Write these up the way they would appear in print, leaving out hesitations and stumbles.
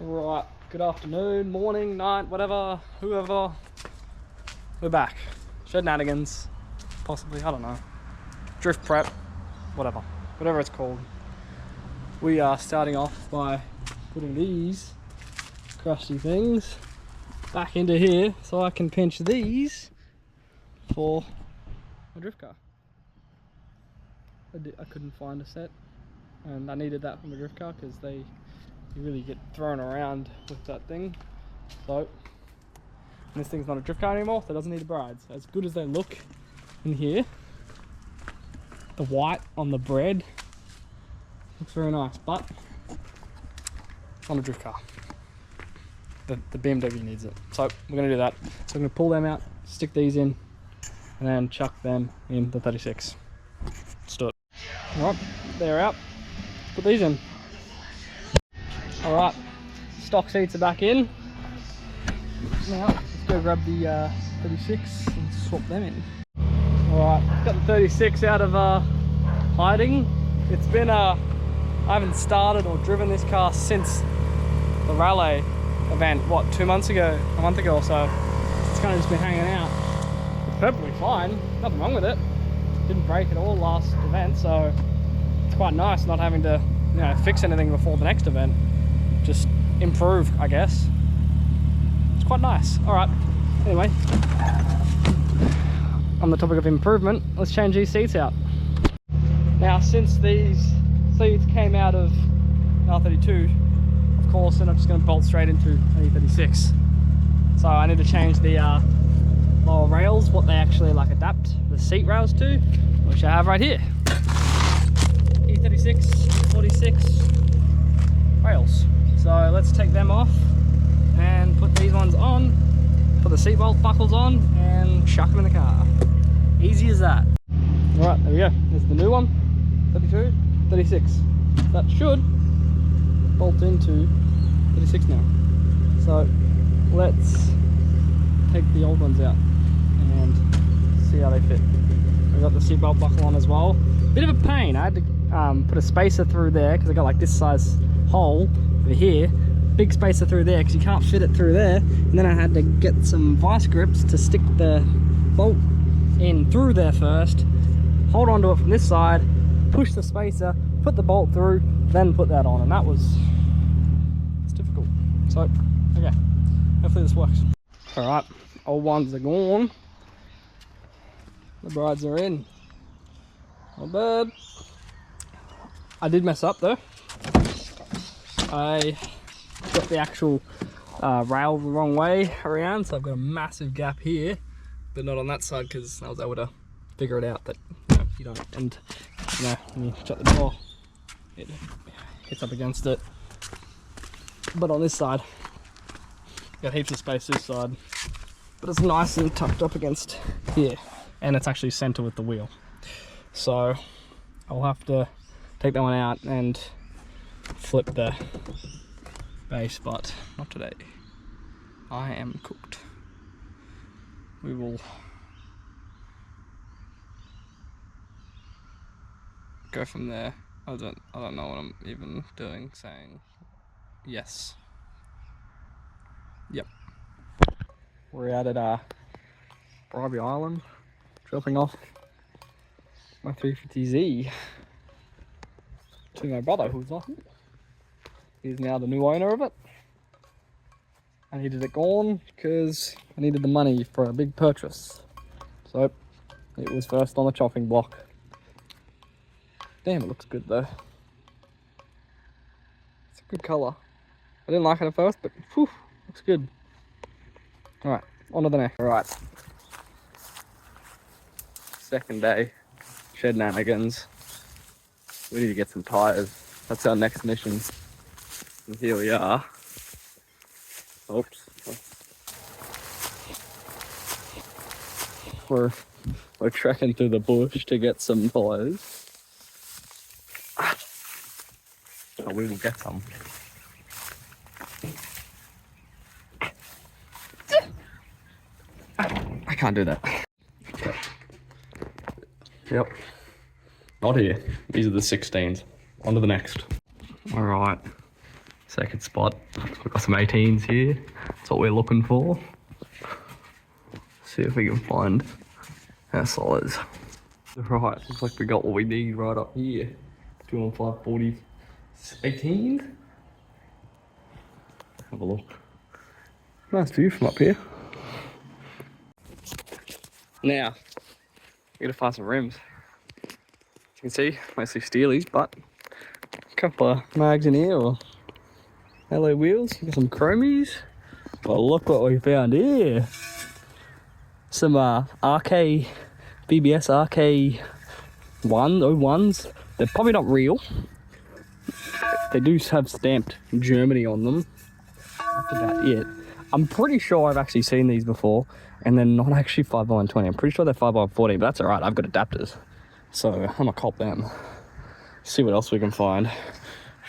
Right, good afternoon, morning, night, whatever, whoever. We're back. Shednanigans, possibly, I don't know. Drift prep, whatever it's called. We are starting off by putting these crusty things back into here so I can pinch these for my drift car. I couldn't find a set and I needed that for my drift car because you really get thrown around with that thing. So this thing's not a drift car anymore, so it doesn't need the brides. As good as they look in here, the white on the bread looks very nice, but it's not a drift car. The BMW needs it. So we're gonna do that. So I'm gonna pull them out, stick these in, and then chuck them in the 36. Let's do it. Alright, they're out. Put these in. Alright, stock seats are back in. Now, let's go grab the 36 and swap them in. Alright, got the 36 out of hiding. It's been, I haven't started or driven this car since the rally event, what, 2 months ago, a month ago or so. It's kind of just been hanging out. It's perfectly fine, nothing wrong with it. Didn't break at all last event, so it's quite nice not having to, fix anything before the next event. Just improve, I guess. It's quite nice. All right, anyway, on the topic of improvement, let's change these seats out. Now, since these seats came out of R32, of course, then I'm just going to bolt straight into an E36. So I need to change the lower rails, what they actually adapt the seat rails to, which I have right here. E36, E46 rails. So let's take them off and put these ones on, put the seatbelt buckles on, and chuck them in the car. Easy as that. All right, there we go. There's the new one, 32, 36. That should bolt into 36 now. So let's take the old ones out and see how they fit. We've got the seatbelt buckle on as well. Bit of a pain. I had to put a spacer through there because I got this size hole over here. Big spacer through there because you can't fit it through there. And then I had to get some vice grips to stick the bolt in through there first, hold onto it from this side, push the spacer, put the bolt through, then put that on, and that was difficult. So okay, hopefully this works. All right, old ones are gone, the brides are in. Not bad. I did mess up though. I got the actual rail the wrong way around, so I've got a massive gap here, but not on that side because I was able to figure it out that you don't, and when you shut the door it hits up against it. But on this side, got heaps of space this side, but it's nice and tucked up against here, and it's actually center with the wheel. So I'll have to take that one out and flip the base, but not today. I am cooked. We will go from there. I don't know what I'm even doing, saying yes. Yep. We're out at Bribey Island, dropping off my 350Z to my brother, who's not here. He's now the new owner of it. I needed it gone because I needed the money for a big purchase. So it was first on the chopping block. Damn, it looks good though. It's a good colour. I didn't like it at first, but whew, looks good. Alright, on to the next. Alright. Second day. Shednanigans. We need to get some tyres. That's our next mission. And here we are. Oops. We're trekking through the bush to get some tyres. Oh, we will get some. I can't do that. Yep. Not here. These are the 16s. On to the next. Alright. second spot. We've got some 18s here. That's what we're looking for. See if we can find our solids. Right, looks like we got what we need right up here. 2 on 540, 18. Have a look. Nice view from up here. Now, we're gonna find some rims. As you can see, mostly steelies, but a couple of mags in here, or alloy wheels. We got some chromies. Well, look what we found here. Some RK, BBS RK 101s. They're probably not real. They do have stamped Germany on them. That's about it. I'm pretty sure I've actually seen these before, and they're not actually 5x120. I'm pretty sure they're 5x14, but that's alright. I've got adapters, so I'm gonna cop them. See what else we can find.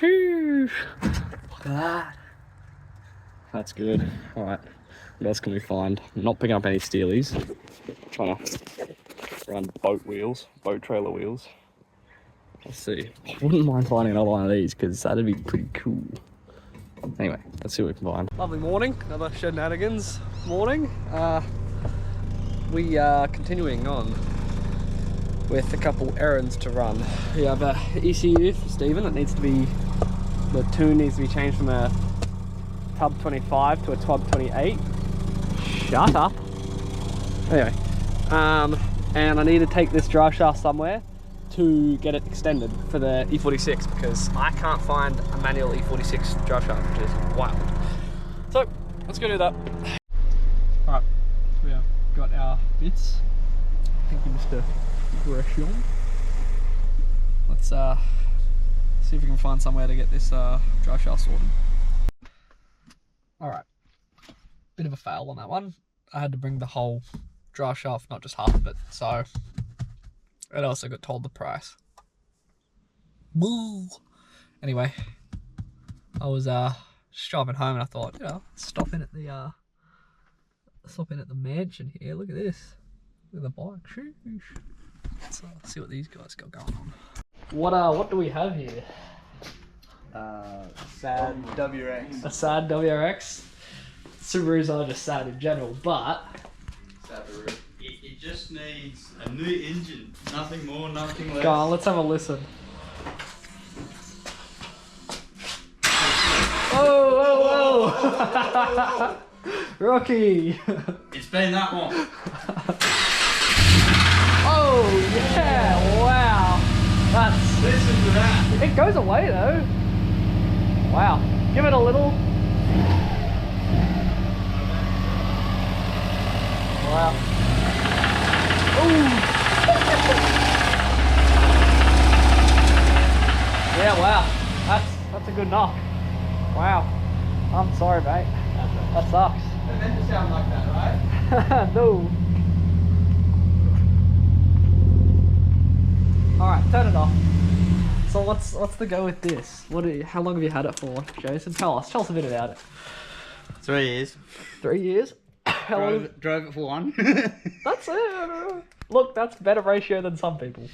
Look at that. That's good. Alright, what else can we find? I'm not picking up any steelies. I'm trying to run boat wheels, boat trailer wheels. Let's see. I wouldn't mind finding another one of these because that'd be pretty cool. Anyway, let's see what we can find. Lovely morning, another Shednanigans morning. We are continuing on with a couple errands to run. We have a ECU for Stephen. It needs to be, the tune needs to be changed from a tub 25 to a tub 28. Shut up. Anyway, and I need to take this drive shaft somewhere to get it extended for the E46 because I can't find a manual E46 drive shaft, which is wild. So let's go do that. Alright, we have got our bits. Thank you, Mr. Gresham. Let's see if we can find somewhere to get this drive shaft sorted. Alright, bit of a fail on that one. I had to bring the whole drive shaft, not just half of it, so it also got told the price. Woo! Anyway, I was just driving home and I thought, you know, stop in at the mansion here. Look at this. Look at the bike. Sheesh. Let's see what these guys got going on. What do we have here? Sad WRX. A sad WRX. Subarus are just sad in general, but Subaru. It just needs a new engine. Nothing more, nothing less. Go on, let's have a listen. Whoa, whoa, whoa! Rocky! It's been that one. Oh, yeah! Wow! That's... Listen to that. It goes away though. Wow. Give it a little. Wow. Ooh. Yeah, wow. That's a good knock. Wow. I'm sorry, mate. That sucks. It meant to sound like that, right? No. Alright, turn it off. So what's the go with this? How long have you had it for, Jason? Tell us a bit about it. 3 years. 3 years? How long? Drove it for 1. That's it. Look, that's better ratio than some people.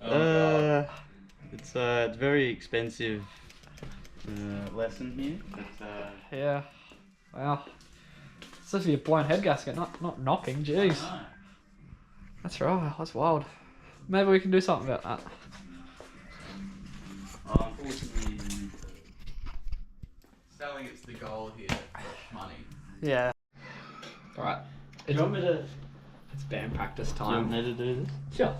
It's very expensive lesson here. But, yeah. Wow. It's supposed to be a blown head gasket, not knocking. Jeez. That's right. That's wild. Maybe we can do something about that. Unfortunately, selling it's the goal here. Money. Yeah. Alright. Do you want me to? It's band practice Do you want time. me to do this? Sure.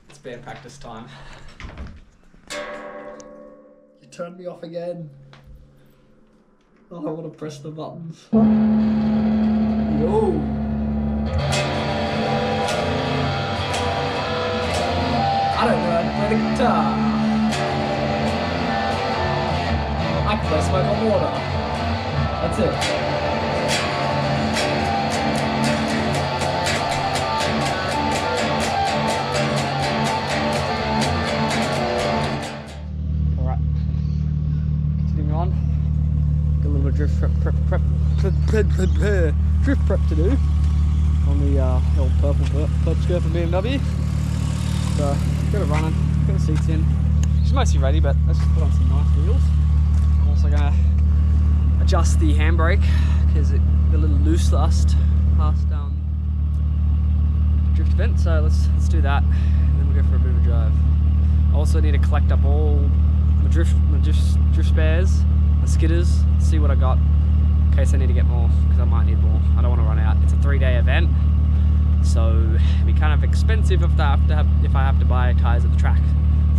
It's band practice time. You turned me off again. I don't want to press the buttons. Yo. I don't know how to play the guitar. I can play Smoke on Water. That's it. Alright. Continuing on. Got a little bit of drift prep to do on the old purple skirt from BMW. So, got it running, got the seats in. She's mostly ready, but let's just put on some nice wheels. also gonna adjust the handbrake because it got a little loose last drift event. So let's do that, and then we'll go for a bit of a drive. I also need to collect up all my drift spares, my skidders, see what I got in case I need to get more, because I might need more. I don't want to run out. It's a 3-day event, so it'd be kind of expensive if I have to buy tyres at the track.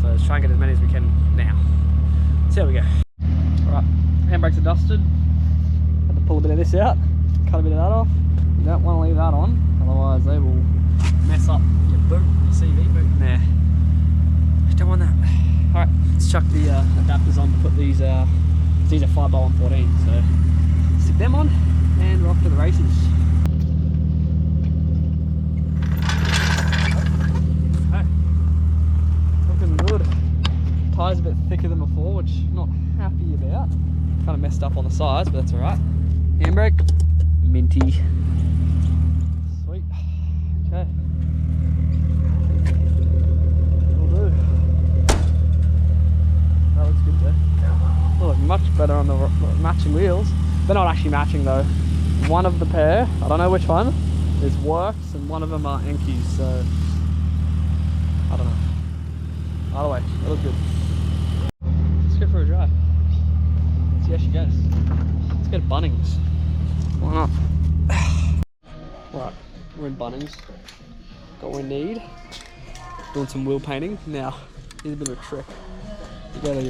So let's try and get as many as we can now. So here we go. Alright, handbrakes are dusted. Had to pull a bit of this out, cut a bit of that off. You don't want to leave that on, otherwise they will mess up your boot, your CV boot in there. Don't want that. Alright, let's chuck the adapters on to put these are 5x114, so stick them on and we're off to the races. Okay, looking good. Tyres a bit thicker than before, which I'm not happy about. Kind of messed up on the sides, but that's alright. Handbrake, minty. Sweet. Okay. Will do. That looks good though. Oh, look much better on the matching wheels. They're not actually matching though. One of the pair, I don't know which one, is Works and one of them are Enkies, so I don't know. Either way, that looks good. Let's go for a drive. See how she goes. Let's go to Bunnings. Why not? Right, we're in Bunnings. Got what we need. Doing some wheel painting. Now, here's a bit of a trick. You go to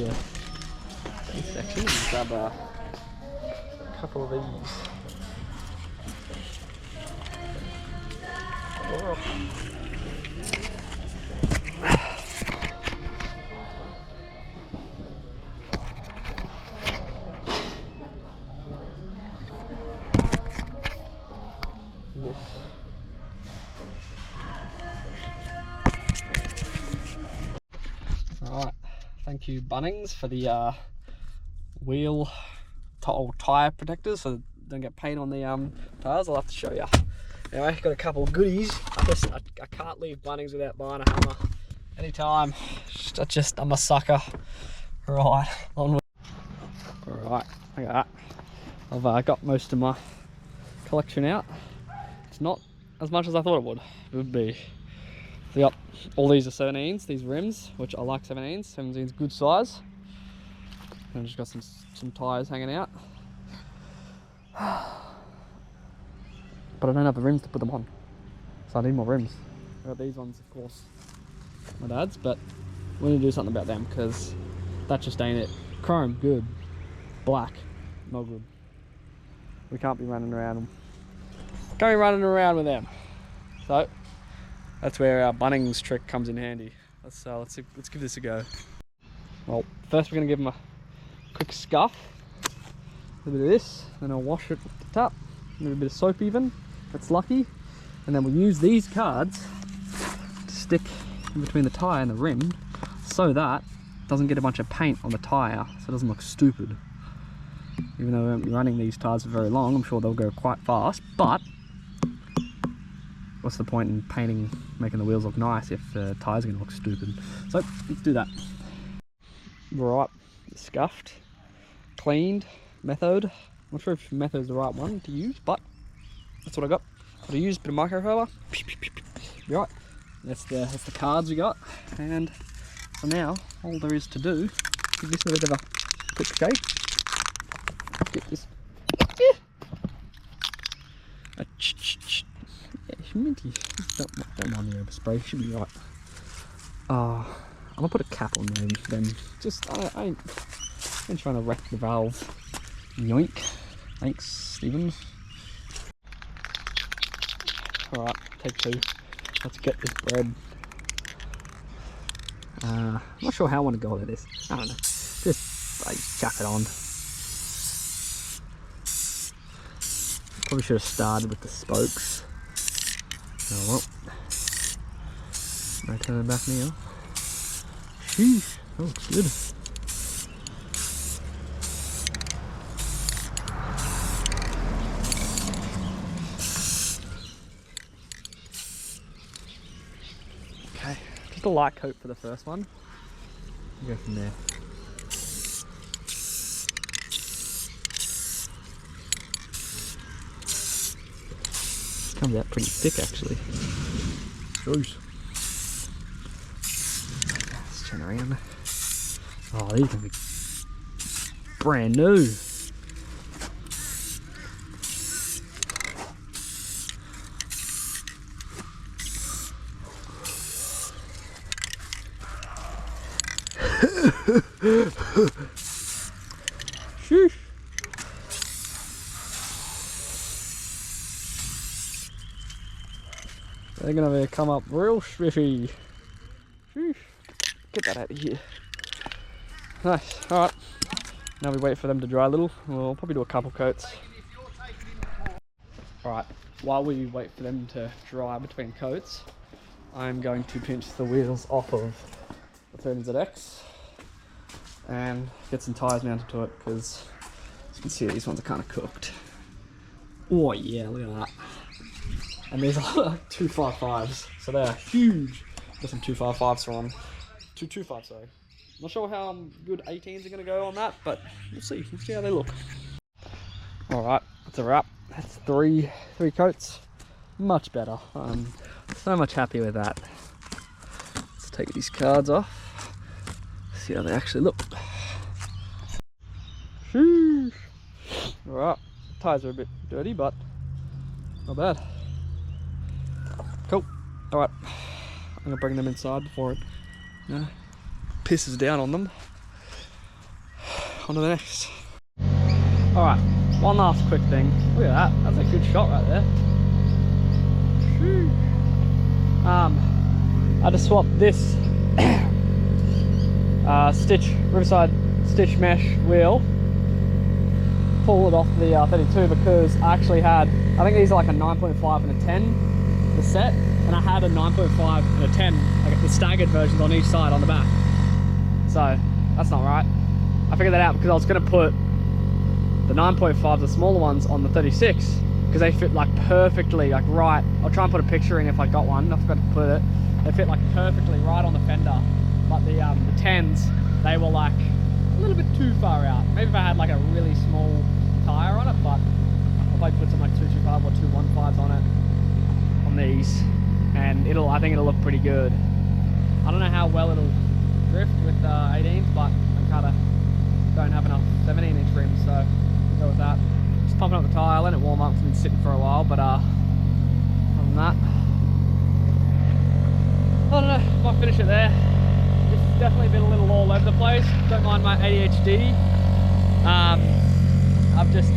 this section and grab a couple of these. Oh. Alright, thank you Bunnings for the wheel tyre protectors so they don't get paint on the tyres. I'll have to show you. Anyway, got a couple of goodies. I can't leave Bunnings without buying a hammer anytime. I'm a sucker. Right, on with. Alright, look at that. I've got most of my collection out. It's not as much as I thought it would be. We got all these are 17s, these rims, which I like 17s. 17's good size. And I've just got some tyres hanging out. But I don't have the rims to put them on, so I need more rims. I got these ones, of course, my dad's, but we need to do something about them because that just ain't it. Chrome, good. Black, not good. We can't be running around. Can't be running around with them. So that's where our Bunnings trick comes in handy. Let's give this a go. Well, first we're gonna give them a quick scuff. A bit of this, then I'll wash it at the top. Maybe a bit of soap even, if it's lucky. And then we'll use these cards to stick in between the tyre and the rim so that it doesn't get a bunch of paint on the tyre, so it doesn't look stupid. Even though we won't be running these tyres for very long, I'm sure they'll go quite fast, but what's the point in painting, making the wheels look nice if the tyres are going to look stupid? So let's do that. Right, scuffed, cleaned, method. I'm not sure if method is the right one to use, but that's what I got. Got to use a bit of microfiber. Be right. That's the cards we got, and so now all there is to do, give this a bit of a quick shake. Get this. Yeah, minty. Don't mind the overspray. Should be right. I'm gonna put a cap on them. Then just I ain't trying to wreck the valve. Yoink. Thanks, Stephen. Alright, take two. Let's get this bread. I'm not sure how I want to go about this. I don't know. Just chuck it on. Probably should have started with the spokes. Oh well. No turning back now. Sheesh. Oh, it's good. Okay, just a light coat for the first one. We'll go from there. Comes out pretty thick actually. Jeez. Let's turn around. Oh, these can be brand new. Sheesh. They're gonna come up real spiffy. Sheesh. Get that out of here. Nice. Alright. Now we wait for them to dry a little. We'll probably do a couple coats. Alright. While we wait for them to dry between coats, I'm going to pinch the wheels off of the 13ZX and get some tyres mounted to it, because as you can see these ones are kind of cooked. Oh yeah, look at that. And these are like 255s, so they're huge. Got some 255s from 225, sorry. Not sure how good 18s are going to go on that, but we'll see. We'll see how they look. Alright, that's a wrap. That's three coats. Much better. I'm so much happy with that. Let's take these cards off. See how they actually look. Sheesh. Alright, tyres are a bit dirty, but not bad. Cool. Alright, I'm going to bring them inside before it pisses down on them. On to the next. Alright, one last quick thing. Look at that, that's a good shot right there. I had to swap this Riverside stitch mesh wheel, pull it off the 32, because I actually had, I think these are like a 9.5 and a 10, the set, and I had a 9.5 and a 10, like the staggered versions on each side on the back. So that's not right. I figured that out because I was going to put the 9.5s, the smaller ones, on the 36, because they fit like perfectly, like right. I'll try and put a picture in if I got one. I forgot to put it. They fit like perfectly right on the fender. But the 10s, they were like a little bit too far out. Maybe if I had like a really small tire on it, but I'll probably put some like 225 or 215s on it, on these, and I think it'll look pretty good. I don't know how well it'll drift with 18s, but I kind of don't have enough 17-inch rims, so we'll go with that. Just pumping up the tyre, let it warm up. It's been sitting for a while, but other than that, I don't know, might finish it there. It's definitely been a little all over the place. Don't mind my ADHD. I've just,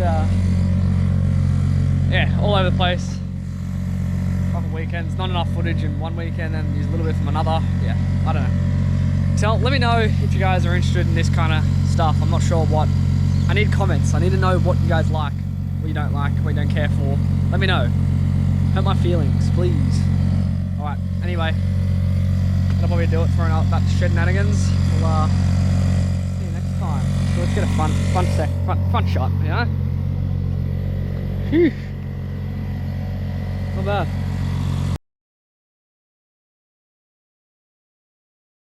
yeah, all over the place. Couple weekends, not enough footage in one weekend and use a little bit from another. Yeah, I don't know. So let me know if you guys are interested in this kind of stuff. I'm not sure what. I need comments. I need to know what you guys like, what you don't like, what you don't care for. Let me know. Hurt my feelings, please. Alright, anyway. That'll probably do it for an batch of Shednanigans. We'll see you next time. So let's get a fun shot, you know? Phew. Not bad.